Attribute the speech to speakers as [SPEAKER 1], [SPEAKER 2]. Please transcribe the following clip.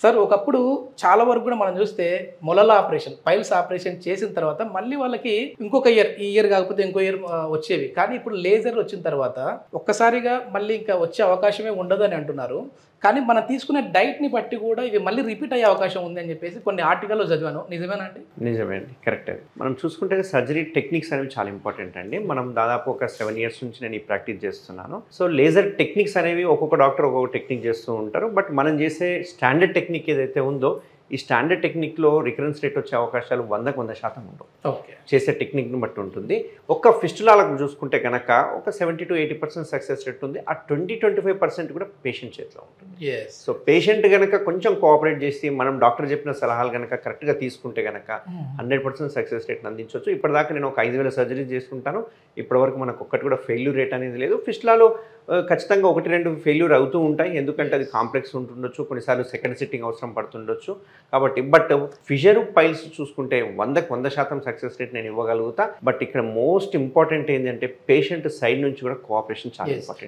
[SPEAKER 1] Sir ఒకప్పుడు చాలా వరకు కూడా మనం చూస్తే మొలల ఆపరేషన్, పైల్స్ ఆపరేషన్ చేసిన తర్వాత మళ్ళీ వాళ్ళకి ఇంకొక ఇయర్, ఈ ఇయర్ కాకపోతే ఇంకో ఇయర్ వచ్చేవి. కానీ ఇప్పుడు లేజర్ వచ్చిన తర్వాత ఒక్కసారిగా మళ్ళీ ఇంకా వచ్చే అవకాశమే ఉండదు అని అంటున్నారు. కానీ మనం తీసుకునే డైట్ని బట్టి కూడా ఇవి మళ్ళీ రిపీట్ అయ్యే అవకాశం ఉంది అని చెప్పేసి కొన్ని ఆర్టికల్లో చదివాను. నిజమేనా అండి?
[SPEAKER 2] నిజమే అండి, కరెక్ట్ అండి. మనం చూసుకుంటే సర్జరీ టెక్నిక్స్ అనేవి చాలా ఇంపార్టెంట్ అండి. మనం దాదాపు ఒక 7 years నుంచి నేను ఈ ప్రాక్టీస్ చేస్తున్నాను. సో లేజర్ టెక్నిక్స్ అనేవి ఒక్కొక్క డాక్టర్ ఒక్కొక్క టెక్నిక్ చేస్తూ ఉంటారు. బట్ మనం చేసే స్టాండర్డ్ టెక్నిక్ ఏదైతే ఉందో ఈ స్టాండర్డ్ టెక్నిక్లో రికరెన్స్ రేట్ వచ్చే అవకాశాలు 100% ఉండవు.
[SPEAKER 1] ఓకే,
[SPEAKER 2] చేసే టెక్నిక్ని బట్టి ఉంటుంది. ఒక్క ఫిస్టులాలకు చూసుకుంటే కనుక ఒక 70 to 80% సక్సెస్ రేట్ ఉంది. ఆ 20-25% కూడా పేషెంట్ చేతిలో ఉంటుంది. సో పేషెంట్ కనుక కొంచెం కోఆపరేట్ చేసి మనం డాక్టర్ చెప్పిన సలహాలు కనుక కరెక్ట్గా తీసుకుంటే కనుక 100% సక్సెస్ రేట్ని అందించవచ్చు. ఇప్పటిదాకా నేను ఒక 5,000 సర్జరీస్ చేసుకుంటాను. ఇప్పటివరకు మనకు ఒక్కటి కూడా ఫెయిల్యూర్ రేట్ అనేది లేదు. ఫిస్టులాలో ఖచ్చితంగా 1-2 ఫెయిల్యూర్ అవుతూ ఉంటాయి. ఎందుకంటే అది కాంప్లెక్స్ ఉంటుండొచ్చు, కొన్నిసార్లు సెకండ్ సిట్టింగ్ అవసరం పడుతుండొచ్చు. కాబట్టి బట్ ఫిషర్ పైల్స్ చూసుకుంటే 100% సక్సెస్ రేట్ నేను ఇవ్వగలుగుతా. బట్ ఇక్కడ మోస్ట్ ఇంపార్టెంట్ ఏంటంటే పేషెంట్ సైడ్ నుంచి కూడా కోఆపరేషన్ చాలా ఇంపార్టెంట్.